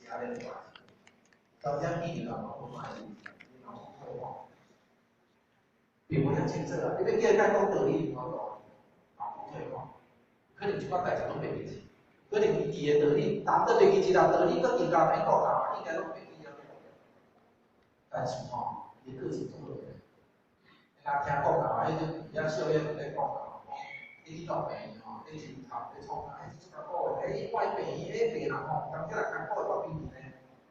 家的关系，到这一年嘛，我买你老退化，并无遐清楚啊！你要叫伊讲道理，无路，老退化，可能即款代志拢袂记住，可能伊记的道理，人都袂记住啦，道理搁更加免讲啦，应该拢袂记啊。但是吼，伊个性做落来，人听讲啦，迄种遐少爷在讲啦，你去到病院吼，你去头去创啊，即个好诶，我病院病人吼，当起来艰苦到病院呢。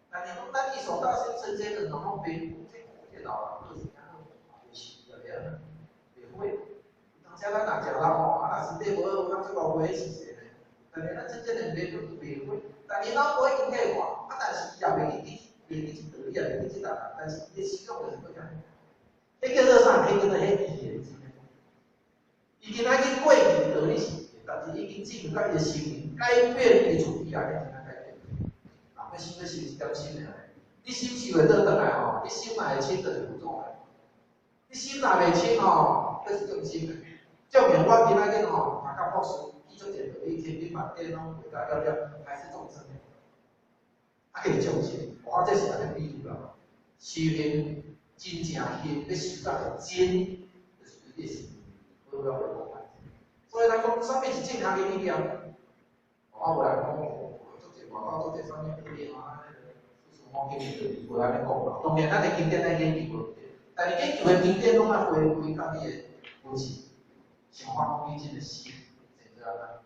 但是讲咱一所到先生这个，然后病，这老人个性啊，袂是了了，袂会。当时咱若食老吼，啊若身体无好，咱即个会是谁呢？但是咱真正的袂会，但是老不会影响我，啊但是伊也袂记道理，也袂记答，但是伊使用就是不一样。迄叫做啥？迄叫做迄语言之。伊今仔日过去道理是，但是已经进入到伊的生命，改变伊处理啊，你怎改变？啊，要想要是一点心的，你心受会倒转来吼，你心若会清，就是负重来。你心若袂清吼，这是重心的。证明我今仔日吼，读到博士，记足侪道理，天天把电拢回答了，还是众生的。啊，可以重心，我这是安尼比喻啦。修行真正行，要修到个真，就是伊个是不要回讲。所以咱讲啥物是正确的力量？我无人讲，做者外口做者啥物道理啊？我经验无安尼讲啦。当然，咱的经典咱研究，但是研究的经典拢爱回到你的本质，想法方面真的是，真正啊。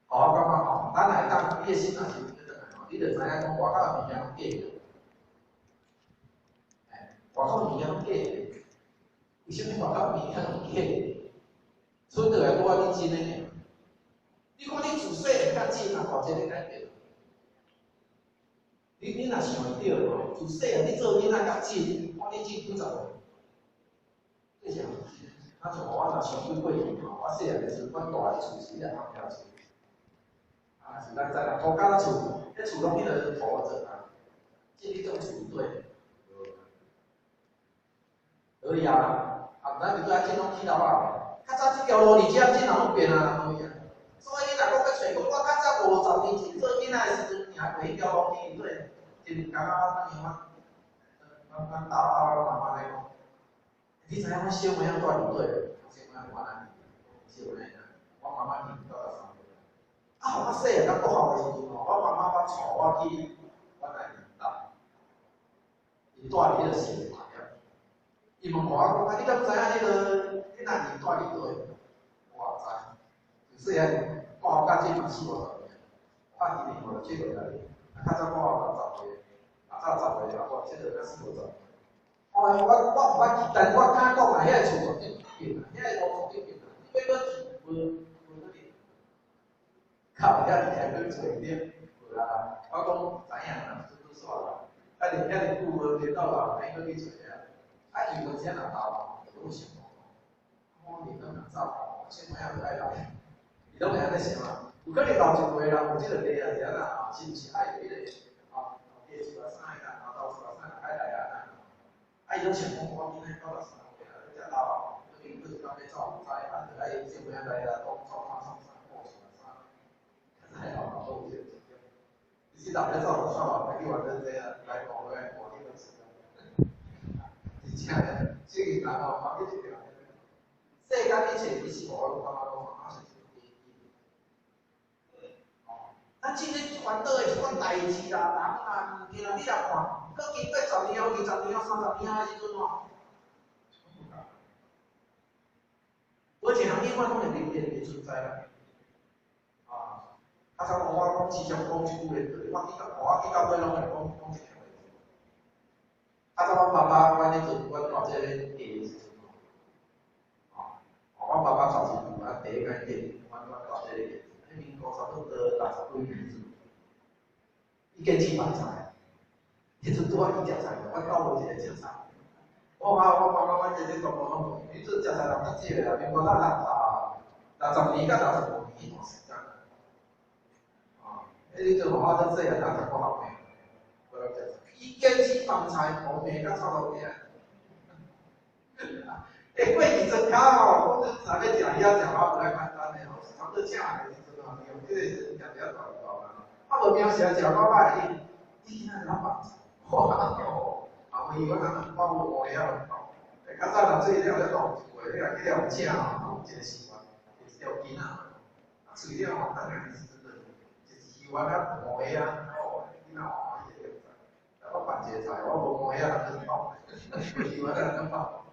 我感觉吼，咱来当你的心若是对转来吼，你就知影讲外口的物件拢假的。外口物件拢假的，为什么外口物件拢假的？所以就来讲我你真诶。你讲你自细会较真啊，大这个改变。你若想会对吼，自细汉你做囡仔较真，我你真90岁，这是啊像我若想几过去吼，我细汉的时阵，阮大的厝是咧后壁厝，啊是咱知啦，土家厝，迄厝拢迄个土做啊，即迄种厝对。可以啊，啊，咱就对啊，这拢起楼啊。较早这条路而且这人拢变啊，可以啊。所以你若讲要找讲，我较早50年前做囡仔的时阵，行过迄条路去对，真刚刚当年咱爸妈妈来讲，你知影阮小妹仔住伫对？小妹仔住哪里？小妹仔，我妈妈年到3岁。啊，我细汉咱国校的时阵吼，我妈妈捌带我去阮来年大，伊住伫迄个市场。伊问我讲，啊，你敢知影迄个你哪年住伫倒？我知，就是汉我后甲这嘛40-50年，我今年无7月来，啊，较早我10岁，啊，早10岁啊，我这个才40-50年。后来我毋捌去，但我敢讲啊，遐个厝绝对变啦，遐个路绝对变啦，你要去无得变。靠，遐离开去做一点，无啦，我讲知影啦，都煞啦，啊，连遐个久无见到啦，免去做啊。啊，伊本身若大，有想讲，我年龄若早，小妹仔就爱来，伊拢会安尼想啊。有可能老一辈人有即个地啊，是安那，是毋是爱迄个啊？地厝啊，啥个啊，豆厝啊，啥个爱来啊？啊，伊拢想讲，我今仔到了3岁啊，遮老啊，你平时当要走，知啊，就爱小妹仔来啦，讲走看送啥，顾啥啥，太老了，都有这个。你是哪来走？算了，来去玩这个，来讲来我这个时间。真诶，这个人哦，发起一条，世间一切伊是无感觉讲马上就第一。哦，咱即个传导的一款代志啦，人啊，物件啊，你来看，搁经过10年后、20年后、30年后的时阵哦，而且人另外讲的灵验的存在啦。啊，啊，像我时常讲一句话，我去到尾拢会讲一句。啊！咱阮爸爸，阮迄阵，阮大姐咧嫁的时阵吼，阮爸爸12岁，啊，第一间店，阮大姐咧嫁，迄民国差不多60几年时，伊嫁去饭菜，迄阵拄啊去食菜，阮到无一个食菜。我妈阮姐姐全部拢无，迄阵食菜人较少啦，民国咱60年到65年迄段时间，啊，迄阵我都细汉，咱食过后面，无人食菜。伊坚持饭菜，无命甲臭到惊。过20脚吼，讲咱要食遐食法不太简单的吼，差不多正的时阵吼，用这个时阵食大大啦。啊，无平时食到歹，你今仔日放哇哦，啊，我以为他们包我也要包，较早人做了咧弄一回，你若去了食吼，一个习惯，就是了囡仔，除了吼，当然是真的，就是喜欢啊磨的啊，哦，囡仔哦，伊会我办一个菜，我无磨的啊，人去包，喜欢啊人包，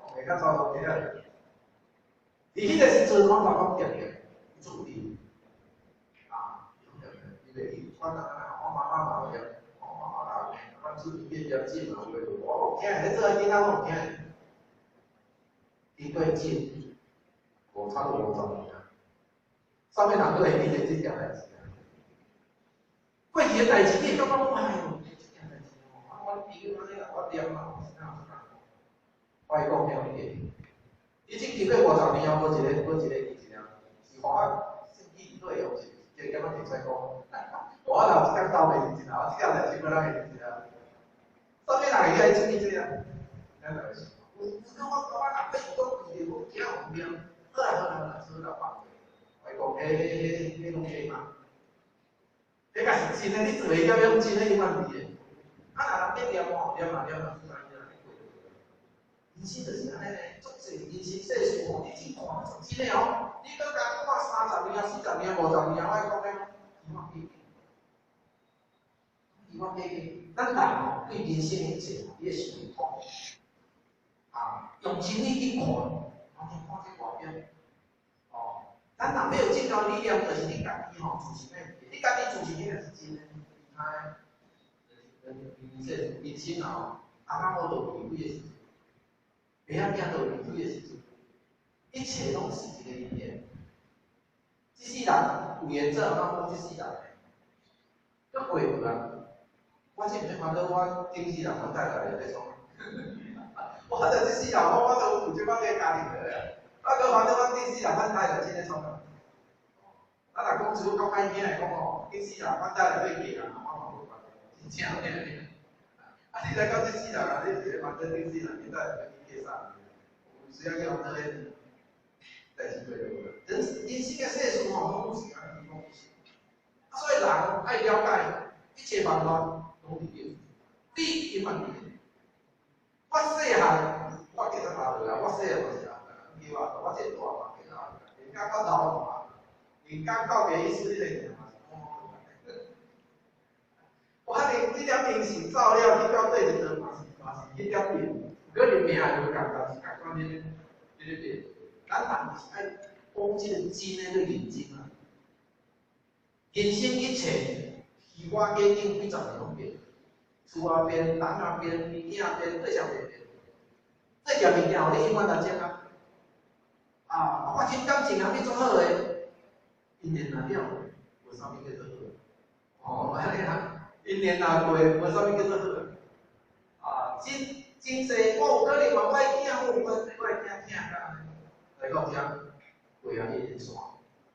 会较早都起来。伫迄个时阵，我爸爸点点注定啊，因为我我妈妈嘛有，我妈妈我注定比较近嘛，我有听，你做囡仔我有听，伊对近，我差不多50年，上面人都会记得这件代志。过去的代志，你感觉讲哎呦，这件代志哦，我朋友安尼啦，我念啦，我会讲了一已经经过50年啊，无一个记起啊，是我甚至对哦，就咁样提出讲，我老是讲到袂记起啊，这件代志我哪会记起啊？上面人会记起这个，咱来想，我阿伯伊讲伊就讲有命，好啦，说到话，我讲迄拢假嘛，迄个是真诶，你做会了用真诶，伊万伫诶，啊，若人要念吼，念嘛，人生就是安尼嘞，足侪人生世事吼，你去看，真诶哦，你搁甲看30年、40年、50年，我讲咧，希望记记，咱人吼对人生一切，你会想通啊，用真理去看，看这外表，哦，咱若要有这条力量，就是你家己吼自身诶，你家己自身迄个是真诶，哎，人生吼，阿妈我都离开诶时阵。袂晓行到离开的时阵，一切拢是一个因缘。这世人有缘做，我讲这世人，搁过去啊！我真袂烦恼，我今世人我带来的种，我这世人我都有即摆个家庭了，我搁烦恼我今世人我带来这个种。啊，若讲只讲歹听来讲吼，今世人我带来对个啊，我嘛无烦恼，真正的。啊，你来讲这世人啊，你一个烦恼今世人，你带来对啥？只要要那个代志做了，人生的世事吼，拢是安尼讲是。所以人爱了解一切万法拢是有，你因万有。我细汉，我其实大落啊，我细汉就是啊，叫我这大嘛，其实啊，人家我老嘛，人家告别意思，你个嘛是我连这点明是照料，你到对着嘛是一点点，可你命还就感觉是感觉你。对，咱人是爱讲这个真诶对认真啊。人生一切，虚我假境几十年拢变，厝也变，人也变，物件变，对象变变。这件物件，你永远来接啊！啊，发生感情啊，你做好诶，一年若了，无啥物叫做好。哦，安尼啊，一年若过，无啥物叫做好。啊，真济，我有可能嘛，我的囝，我的囝听甲。来到遮，为啊一直线，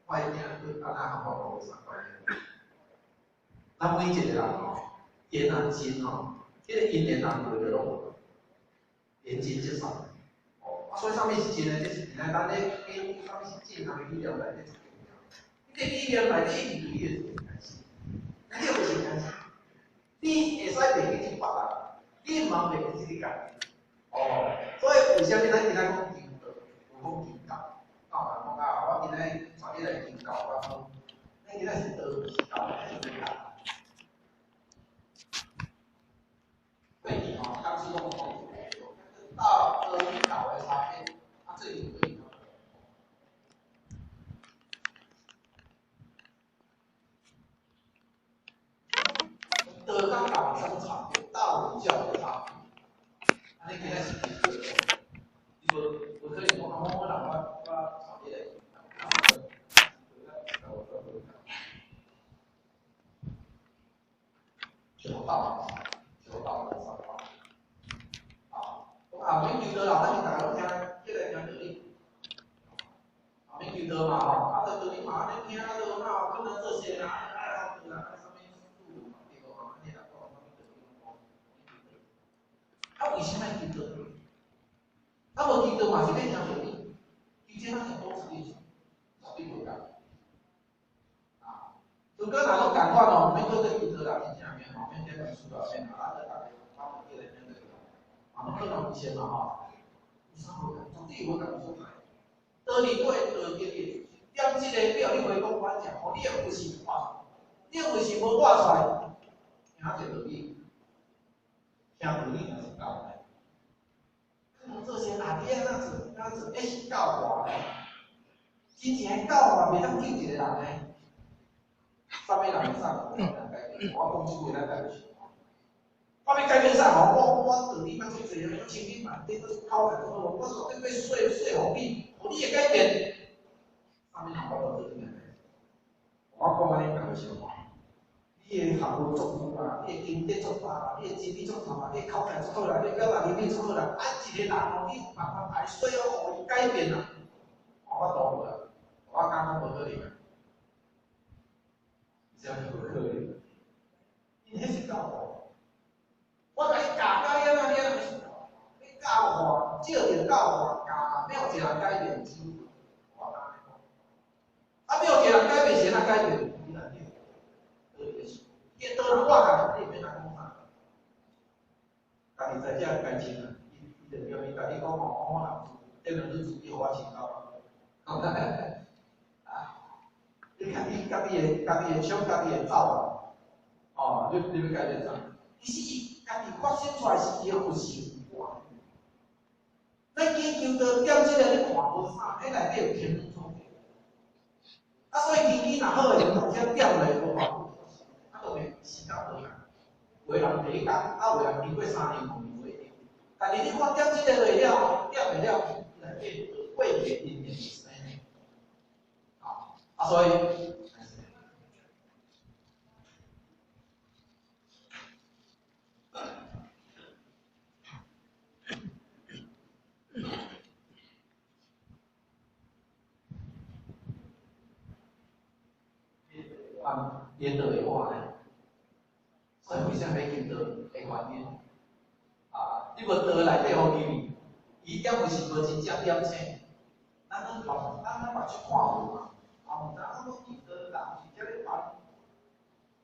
我一定去安那好好学上关系。咱每一个人吼，缘啊真吼，迄个因缘啊过着拢缘真接受。哦，所以啥物是真诶？这是原来咱咧讲啥物是真，啥物理了内底重要。你个理了内底一定对你开始，你有是开始，你会使袂记去别人，你嘛袂记去家己。哦，所以为虾米咱今仔讲求道，有讲求道。讲啊，我今日带你来求道，我讲，咱今仔是道是道，还是对道？对你哦，刚是用道跟道的差别，它这里可以。道跟道有什差别？道与教的差别。啊，你今仔是你说，我可以讲啊，我人我带你来。求道，求道的方法。啊，免求道啦，咱是大家拢听，即个听道理。啊，免求道嘛吼，啊，道理嘛，安尼听，啊，道嘛，可能这些啦，啊，对啦，啥物事嘛，对无？安尼啦，讲啥物道理？啊，为什么求道？啊，无求道嘛是要听道理，以前咱是多实力，实力不够。啊，如果若拢共款哦，免去求道啦，真正免吼，免这个。啊，可能以前嘛吼，有啥好讲？总之有甲你做开，道理对，道理对，点即个表你回讲反正，吼，你的有时画，你有时无画出来，听者道理，听道理若是教的，可能这些哪天那是是教我嘞，真正教我袂当救一个人嘞。啥物人会啥人改变？我讲即句咱家己。我要改变啥吼？我道理捌做侪，我千里万里都靠在做，我说要说服你，互你会改变。啥物人我无道理啊？我讲安尼讲就笑话。你的学问足好啦，你的经典足大啦，你的真理足好啦，你的口才足好啦，你的表达能力足好啦，一个人吼，你有办法来说服互伊改变啦？我都无啦，我敢讲无可能啊。这样无可能，因迄是教我。我甲你教到了啊，你若是你教我，照着教我教，没有一个人改变，我讲你讲，啊，没有一个人改变，谁来改变？你来念，道理是，见到人我讲，你免来讲啥，家己在遮该清啊，伊就叫伊甲你讲吼，我人这两日自己互我清到，啊，你看你家己的想家己的走啊，哦，你要改变啥？其实伊家己发生出来是伊有成果。咱研究到点即个你看无啥，迄内底有天文数据。啊，所以天气若好诶，同些点咧无法度，啊，就会时间无长。有诶人第一工，啊，有诶人经过3年、5年做会。但是你看点即个落了，点落了，内底过节因缘是安尼。啊，所以。颠倒的话呢，所以为啥要颠倒的原因？啊，你无倒内底互伊，伊点有是无真正点清，咱目去看无嘛，啊，毋知影讲伊倒人是遮咧办，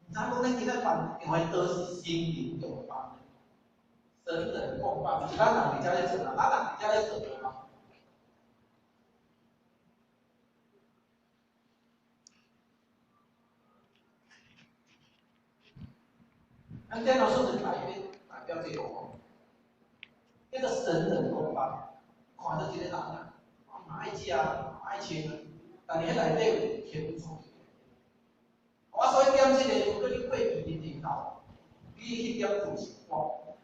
毋知讲咱今仔办因为倒是心灵共办，神人共办，是咱人伫遮咧做啦，咱人伫遮咧做嘛。咱电脑数字代表这个哦，那个神人共办，看到这个人啊，嘛爱食嘛爱穿，但是迄内底有天赋。我所以点这个，如果你过去认真到，你迄点自信我，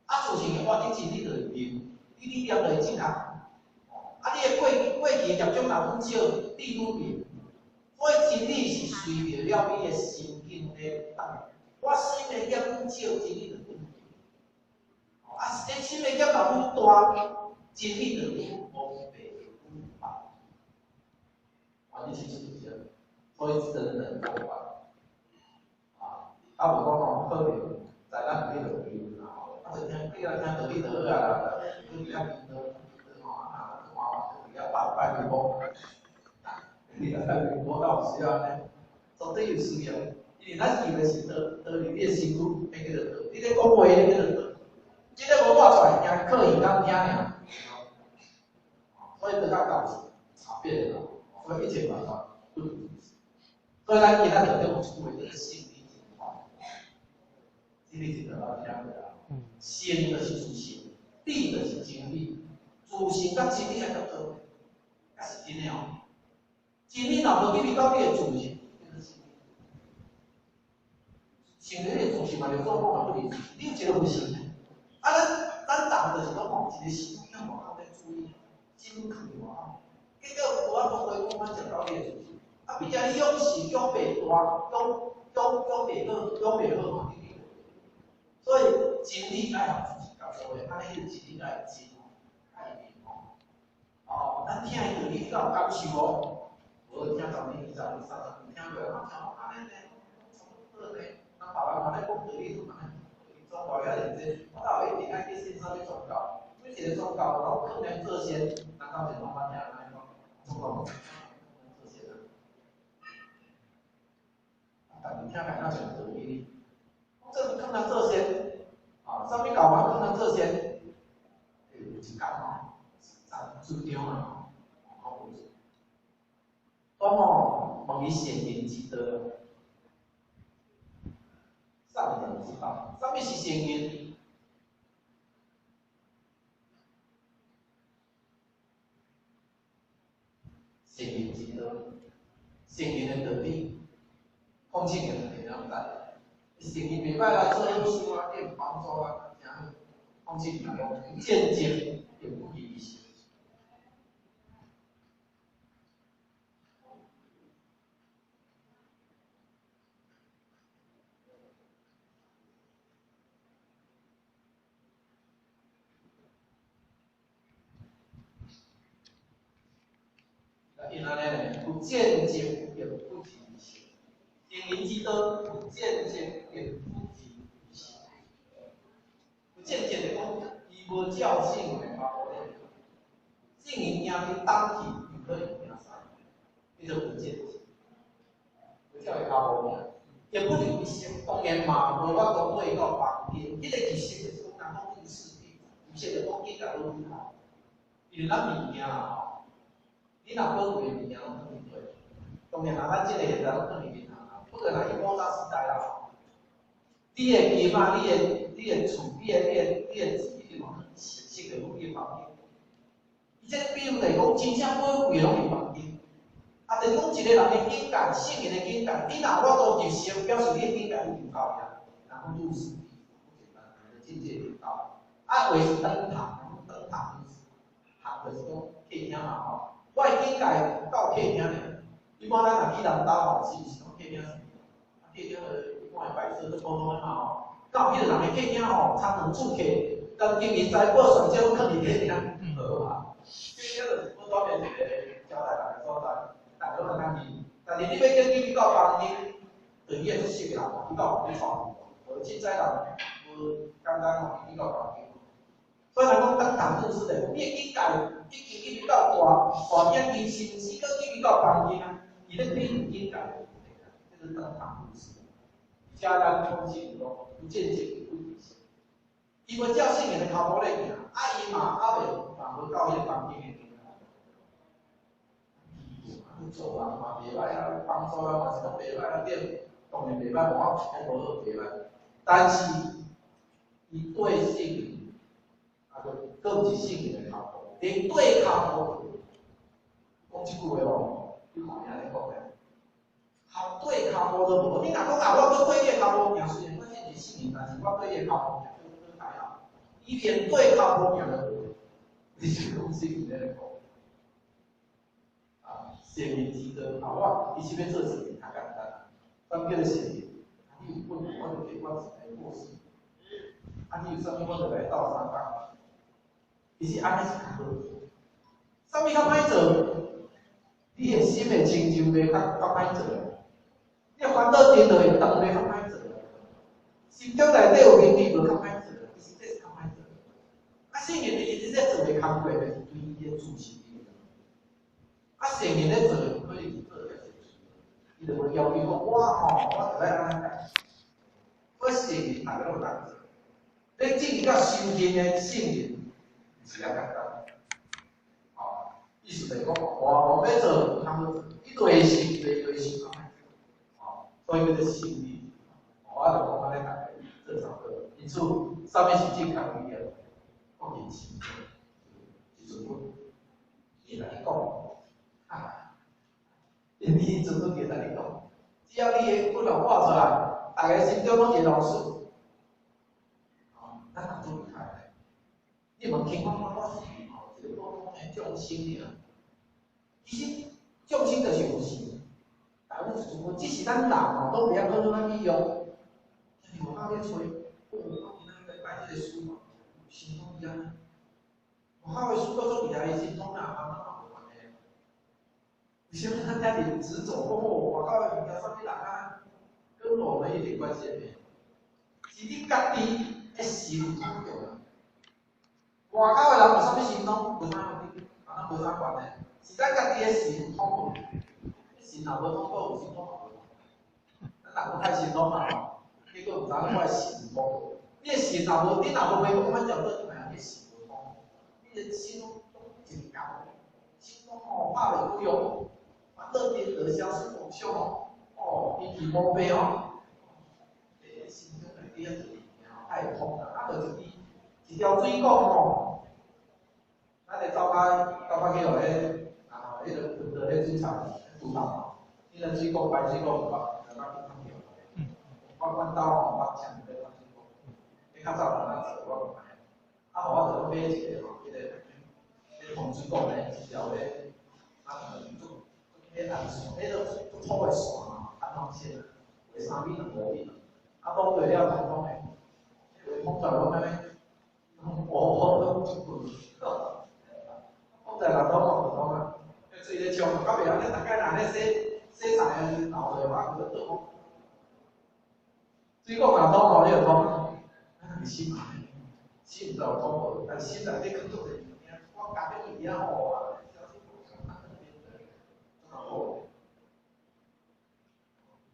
啊自信的话，你真理就是明，你点就是正确。啊，你的过去业种若愈少，你愈明。所以真理是随着了你的心境咧动。我心的业愈少，真理就愈明。啊，你心的业若愈大，真理就愈无白愈白。啊，你清楚一下。所以人人共办。啊，无讲吼，可能在咱里头有啦吼，啊，就听听道理就好啊啦，你比较明道，吼啊，比较拜面包，你个拜面包到有需要呢，绝对有需要，因为咱求的是道理，你的辛苦，那个道，你咧讲话那个道，即个无画出来，惊刻意当听尔，所以得到搞差别了，所以一切办法不如意，所以咱今仔日要出为这个心理进化。真理是得到听的啦，心就是自信，理就是真理，自信甲真理爱合作，也是真的哦。真理若无去到你的自信，就是真理。承认你的自信嘛，就做讲嘛不离自信，你有一个不信的。啊，咱人就是讲吼，一个心向外口咧注意，真去外口，结果无法度回讲咱就到你的自信。啊，比较勇是勇袂大，勇袂好嘛。所以真理爱互自己教做诶，安尼迄个真理爱真爱明哦。哦，咱听伊道理，你敢有感受无？无听10年、20年、30年，听袂听安尼呢？好呢，咱台湾嘛咧讲道理，就安尼，宗教遐认真，我倒一定爱去信啥物宗教，每一个宗教拢可能做先，咱到时拢捌听安尼讲，宗教做先啊。但是听来那像道理。这可能这些啊，上面搞完可能这些，主张啊，讲哦，问伊善言之道，善言之道，啥物是善言？善言之道，善言的道理，风清的会了解。善言袂歹啦，做好事啊，对帮助啊，真好。风清讲见证也不离心。因安尼呢，不见证也不离心。善言之道，不见证也不离心。不见证的讲，伊无教性的法理，圣言行去当去，又可以行善，你就不见证。不叫伊教无名，也不离心。当然嘛，无法度对到旁边，迄个其实就是讲人讲故事的，有些就讲伊甲落去吼，因为咱物件啦吼，你若宝贵的物件拢放伫对，当然啦，咱即个现在拢放伫银行啦，不过若伊古早时代啦。你的金啊，你的厝，你的钱，你往实际的放伫房间。伊这比如来讲，真正宝贵拢伫房间。啊，就是讲一个人的境界，圣人的境界，你若我都入心，表示你的境界已经到呀。然后入世，境界就到。啊，为是登堂，登堂就是就是讲客厅嘛吼。我的境界到客厅咧，一般咱若去人家吼，是毋是讲客厅？客厅的。看摆设都普通的嘛吼，到迄个人的客厅吼，常常住客，跟经营在过选这种客厅客厅，好嘛？客厅就是我当面一个交代人的所在，大家都看见。但是你要跟你到房间，就伊也是熟人，伊到房间闯，无凊彩人无简单吼，伊到房间。所以人讲登堂入室的，你的境界一直到大点伊甚至搁一直到房间啊，伊咧变境界，这是登堂入室。家人通信咯，不见证不离心。伊无照圣人的头毛来行，啊伊嘛还袂无到迄房间的。做人嘛袂歹啊，帮助啊嘛是讲袂歹啊，点当然袂歹，我讲无好袂歹。但是伊对圣人，啊个佫毋是圣人的头毛，连对头毛，讲即句话咯，你看遐咧讲咧。头对头毛都无，你若讲啊，我搁对你头毛行，虽然我现是信任，但是我对你头毛行，更还好。伊连对头毛行都无，你是讲信任咧讲。啊，善言之道，啊，我其实要做事情较简单，咱叫做善言。你有问题，我就给我一个过失。啊，你有啥物我就来斗相共。其实安尼是较好。啥物较歹做？你的心的成就袂较歹做。你烦恼颠倒会当袂较歹做，心中内底有名利无较歹做，其实这是较歹做。啊，圣人一直在做的工作，就是对伊的自信力。啊，圣人咧做，可能是做个伊就会要求讲，我吼，我就来安尼干。我圣人大家都当做，你进到修行的圣人，是较简单。哦，意思就是讲，我要做，他们一堆心，一堆心。所以叫做信力，我就讲安尼大概正常个，因此上面是健康理念，放进去，就是我伊来讲，啊，你怎么给来讲？只要你的不能画出来，大家心中拢会老实，啊，咱人做厉害，你问情况我是吼，这个普通的众生尔，其实众生就是有事。只是咱人吼，都袂晓好好利用，就是无法咧找，我今仔日拜这个书嘛，神通一样。我好的书都做厉害，神通啊，慢慢无关系。为什么咱家己执着过后，外口的物件啥物人啊，跟我们一点关系也没有。是你家己的心通着啦。外口的人有啥物神通，无啥用，咱无啥关系。是咱家己的心通着。神若无通过，有神通。咱人太神通嘛吼，结果毋知影我神通。你的神若无，你若无会讲，咱叫做怎样？你神无通，你的心拢真高。哦，拍袂有用，反正边得消失无效哦，哦，引起毛病哦，心中内底啊就是太痛啦，啊，就是一条水管哦，咱来走到去互咧啊，迄个喷到咧水厂猪头哦，迄个水管排水管有法有法去通掉，阮兜吼捌抢过排水管，你较早人仔做我。啊，我就买一个吼，迄个防水管咧，一条咧，啊，做迄暗线，迄个做粗的线吼，安怎线啊？画3米2米，啊，绑对了通风诶，绑出来我安尼，我都一棍，绑在人头毛头啊，迄水咧冲，到袂晓咧，大概若咧洗菜啊，倒落啊，就倒风，水管若通无你就通，啊，是嘛？心就通无，但心内底更多的物件，我家己物件好啊，小心无相拍那边的，真好。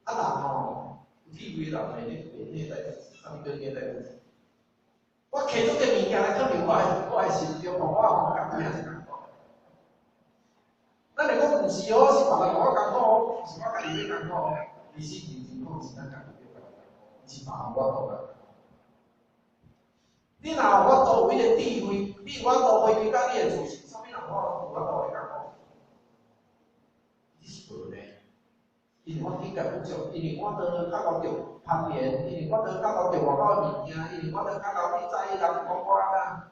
啊人吼，有智慧人诶，你代志，啥物叫你代志？我摕出个物件来证明我诶心中，我吼感觉是共苦。咱来讲，毋是哦，是别人我共苦，毋是我家己要共苦，其实真苦是咱家己要共苦，毋是别人我做的。你若有法度有迄个智慧，你有法度回归到你的自信，啥物人我有法度会甲讲？你是无呢？因为我顶个不足，因为我得较高着攀岩，因为我得较高着外口的物件，因为我得较高去在意人讲我啦。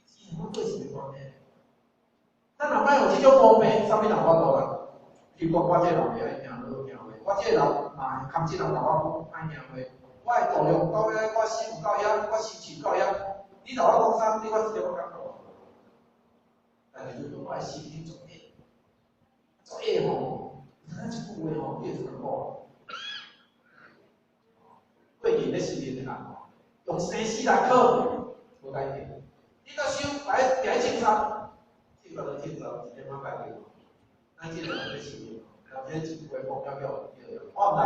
是我做是袂关的。咱若莫有即种毛病，啥物人我度啦？譬如讲，我这个人袂爱听好听话，我这个人若扛即人甲我讲爱听话。我的度量到遐，我心有到遐，我心情到遐，你同我讲啥，你我直接我感觉。但是如果我的心里作恶吼，咱一句话吼，你会怎么过去咧训练的人吼，用生死来考，无改变。你到手来第一清查，这个清查一点仔改变。咱这个人咧训练，然后这一句话讲了，我唔来，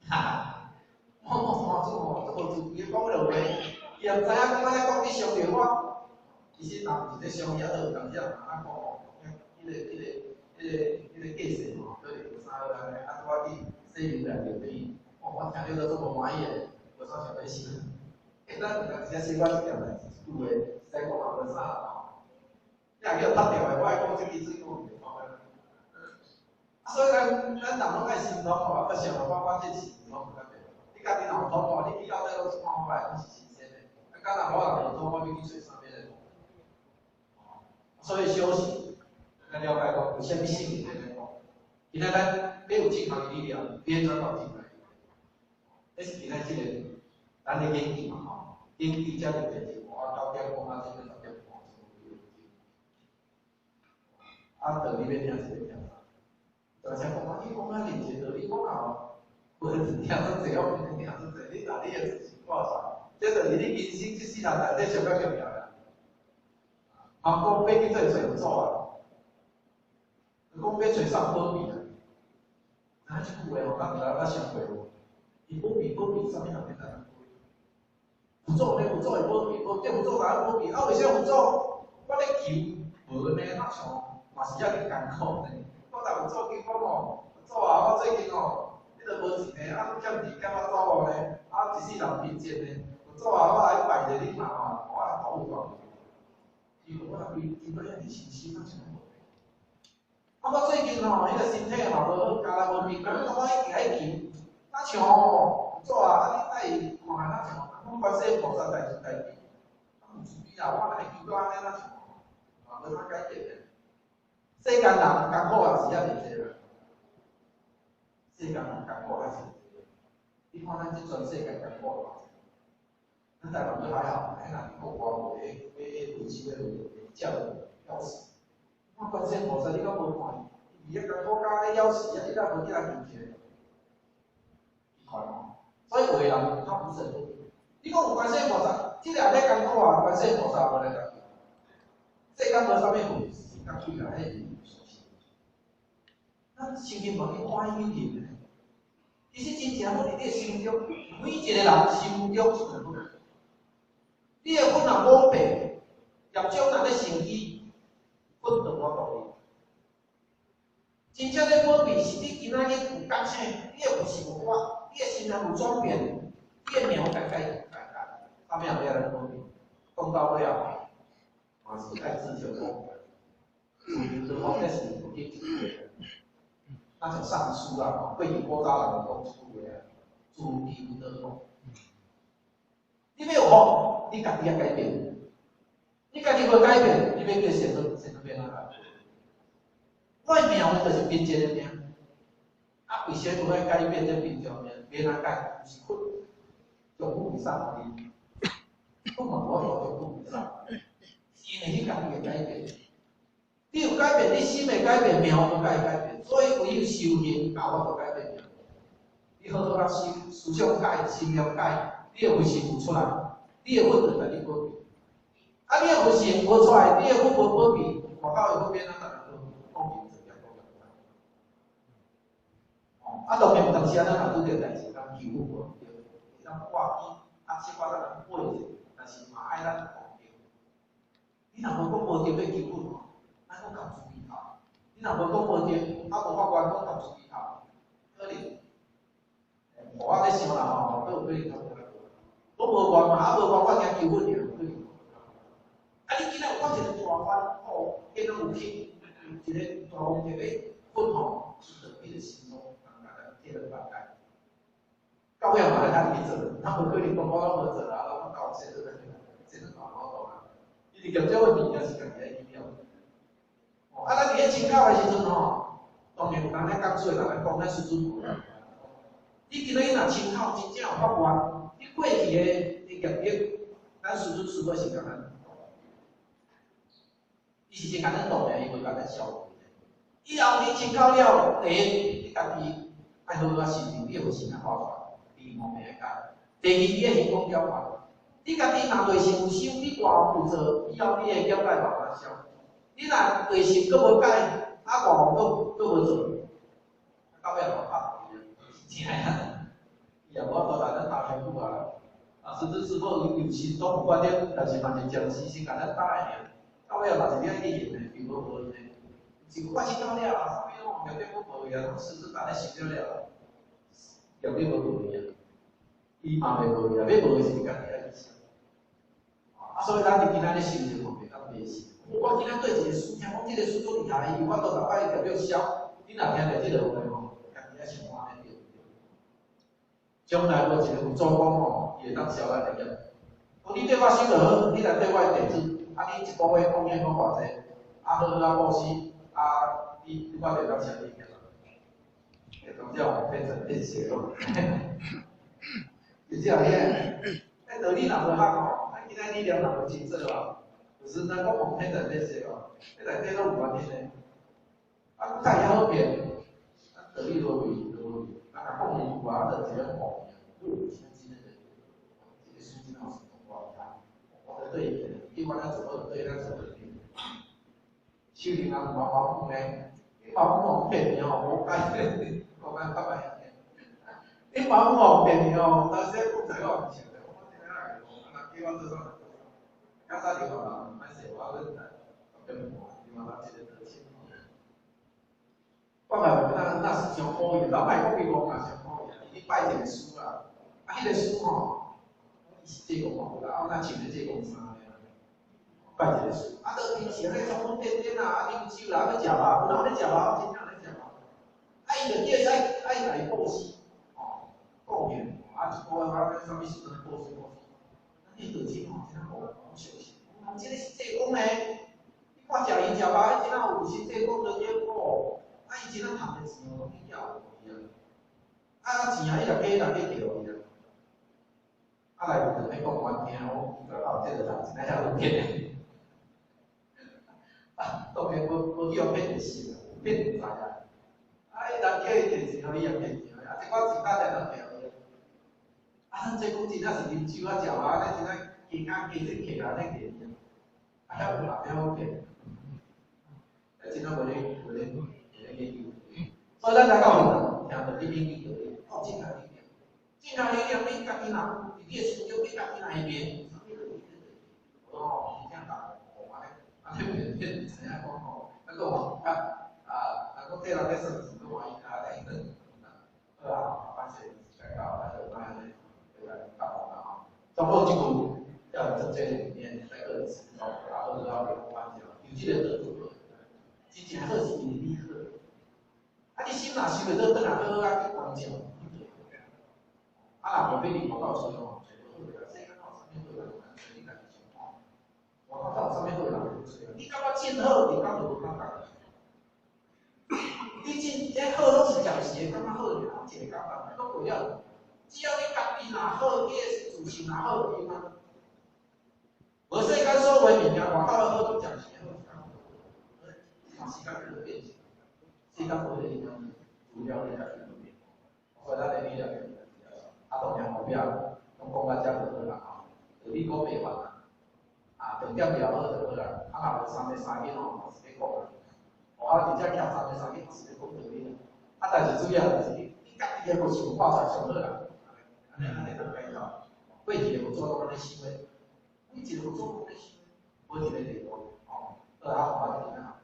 哈。我做自己讲落话，伊也毋知影讲我咧讲你伤着我，其实人是咧伤伊啊，有当时啊人讲吼，迄个计势吼，对无啥好安尼，啊拄仔去洗面来着伊，我听了都做无满意诶，无啥想要洗。咱有当时洗我一条代志，一句话，实在讲也无啥吼。你若叫拍掉诶，我爱讲即支水讲袂好啊。所以咱人拢爱心痛吼，啊，想办法我这是痛较袂。你家己若有痛吼，你比较在都是看法来，拢是新鲜的。啊，敢若我若无痛，我要去找啥物人？所以休息，咱了解讲有啥物性命在讲。今仔咱要有正向的力量，变转到正向的力量。这是今仔即个咱的研究嘛吼，研究才会变成我9点讲啊，这个10点半，啊，道理要听是要听啥？而且讲啊，你讲啊，认真道理，我若无听得济，我不听得济，你拿你的自信挂啥？这就是你人生这世人内底上较重要的。啊，讲要去做找做啊，讲要找啥保庇啊？咱即句话吼，咱大家想过无？伊保庇，啥物人要咱保庇？辅助咧，辅助会保庇，这辅助哪保庇？啊，为啥辅助？我咧求，无呢，那像嘛是遮尔艰苦呢。我若有做，结果吼，做啊，我最近吼，迄个无钱呢，啊，欠钱欠我走无呢？啊，一世人贫贱呢，有做啊，我来拜一个你嘛吼，我来保护我。因为我若规经过遐尼辛辛，那像无。啊，我最近吼，迄个身体嘛无好，家人无平安，我一定爱求。那像吼，做啊，啊，你带看那像，我观世菩萨代志代志，啊，有慈悲啊，我来求到安尼那像，啊，无啥改变的。世间人艰苦也是遐尔济啦，世间人艰苦也是。你看咱即全世界艰苦偌济，咱台湾都还好，迄若国外有诶，维修诶教育要死。看观世菩萨，你敢无看伊？伊迄艰苦甲咧要死啊！你敢无去来求者？你看哦，所以为人他不是很多。你讲有观世菩萨，即个咧艰苦啊，观世菩萨无来甲你。世间无啥物好事，甲对啦，迄。咱心经问你欢喜念咧，其实真正要伫你心中，每一个人心中是有份。你的份若无白，业障若咧成伊，奋斗我道理。真正咧保庇是你今仔日有觉醒，你的有想法，你的心态有转变，你的命改，啥物人要来保庇？讲到尾啊，嘛是爱自求多福。自求多福，这是有去体会。那像上书啊，对于古早人讲一句话啊，自求多福。你要有福，你家己要改变。你家己无改变，你要叫谁都变啊？我的命运就是贫贱的命，啊，为啥无爱改变这贫贱命？别人改，是困，从富上去，困嘛无路从富上，因为你家己的改变，你有改变，你心的改变，命运就改变。所以唯有修行，教我就改变命。你好好啊思想改，心念改，你的慧心有出来，你的奋斗在你保庇。啊，你的慧心无出来，你的奋无保庇，外口的方面咱逐个都公平正义。啊，当然有当时啊，咱若拄着代志，咱欺负无对，会当挂机，啊，小可咱人背者，但是嘛爱咱公平。你若无讲无对要欺负吼，咱讲投资机头。你若无讲无对，啊无法官讲投资机头，可能，我咧想啦吼，都有可能投资来过。我无管嘛，啊无管我惊欺负尔，可能。啊，你今仔有讲一个大官吼，见到有气，一个大王特别分吼，值得你的心中。贴了板盖，到尾嘛，他离职，他不可能讲我拢无做啊，我搞谁都谁都搞不懂啊。伊就这问题也是家己爱去了。啊，咱伫咧请教的时阵吼，当然有人咧讲水，人咧讲咱师尊。你今仔日若请教真正有法官，你过去的业力，咱师尊师傅是甲咱，伊是真甲咱懂的，伊袂甲咱消费。以后你请教了，第一，你家己。爱好好心情，你有心啊好法，你方面改。第二，你的行动交代，你家己若内心有想，你外行有做，以后你会交代慢慢消。你若内心佫无改，啊外行佫无做，到尾就拍真诶啊！伊也无法度来咱打相久啊。啊，甚至师傅有时总有观点，但是嘛是将时时甲咱打诶尔。到尾嘛是你爱去行诶，比无无呢。是我请教了啊，啥物拢业力我无呀，拢师尊甲咱想了，业力无无呀，伊嘛袂无呀，要无是家己爱去想。啊，所以咱伫今仔日修行方面，咱袂是。我今仔对一个师，听讲即个师足厉害，伊我都逐摆业力消，你若听着即个话吼，家己爱想安尼对。将来有一个有做工吼，伊会当消咱的业。讲你对我修得好，你来对我弟子，啊，你一个月贡献讲偌济，啊，好好啊布施。啊，你我得当想你个，当叫我变成变邪咯。就这样耶，那道理若无学吼，啊，今仔力量若无真做啊，就是咱讲往变成变邪咯，那内底拢有原因的。啊，太也好骗，啊，道理无为，啊，讲一句话，就一个谎言，现在真的，这个书记老师讲我看，我的对的，一般他怎么对，他怎么对。修行人毛毛讲诶，你毛毛骗你哦，无解的，我讲较歹。你毛毛骗你哦，那些讲在我唔信的，我听下个，那叫我做啥？较早就话啦，歹势我咧跟我，因为咱这个德行。我讲那是上好个，老摆讲伊讲嘛上好个，伊去拜一个师啊，啊，迄个师吼，伊是这个讲啦，啊，那穿的这个衫。拜一个师，啊，到平时咧装疯癫癫啊，啊，啉酒啦，要食肉，有人咧食肉，真正咧食肉。啊，伊就叫爱来布施，哦，供养，啊，一个月我啥物时阵布施。咱迄道钱吼，真正无小心。人即个是济公咧，你看食鱼食肉，迄真正有是济公在养我，啊，伊真正赚的钱哦，去缴伊啊。啊，钱啊，伊来加去叫伊啊。啊，来就咧讲原听哦，哦，这个人真正有骗的。啊，当然无叫骗的事啦，骗唔知啊。啊，伊人叫伊摕钱，伊也骗钱，啊，一寡钱大家都骗伊。啊，咱这讲真正是啉酒啊、食啊，咱真正健康健身起来咧骗伊。啊，遐有人遐好骗，啊，真正无咧研究。所以咱来教人，听到你研究道理，靠正向力量。正向力量，你家己若伫你的心中，你家己若会变，啥物都哦，是这样讲，哦，安尼骗骗怎样讲吼？那个网啊，那个对人咧算是个玩意啊，来等，好啊，反正再搞那个那个，对来搞啦吼。最后一步要在这里面那个词哦，然后就要给我发现，有这个得做，之前好是因为你好，啊你心若想袂到，等下好啊去关照，啊若无俾你，我告诉你哦，全部好个，世间好啥物好人，所以你家己想看。我看到有啥物好人，你感觉真好，你感觉无感觉？你真迄好拢是暂时的，感觉好尔，一个感觉，都不要。只要你家己若好，你的自信若好，你嘛。无世间所为物件，外口的好都暂时的好，时间就会变成，时间无咧影响你，主要你家己努力。所以咱的力量，同样后壁拢讲到遮就好啦吼，就你讲袂烦啦。重点了好就好啦，若无三件吼，是咧讲啦。而且徛三件是咧讲道理啦。但是主要就是你家己的无想法才上好啦。安尼就解到，过去的无做到安尼想的，每一个无做到安尼想，无一个地方吼，好啊，我就讲，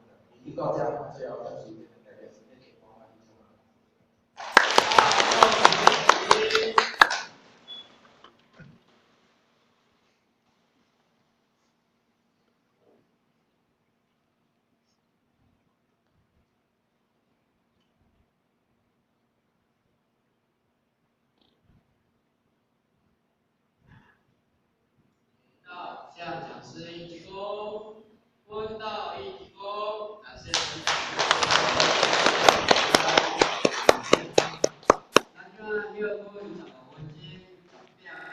你到遮最后就是。向讲师一鞠躬，问道。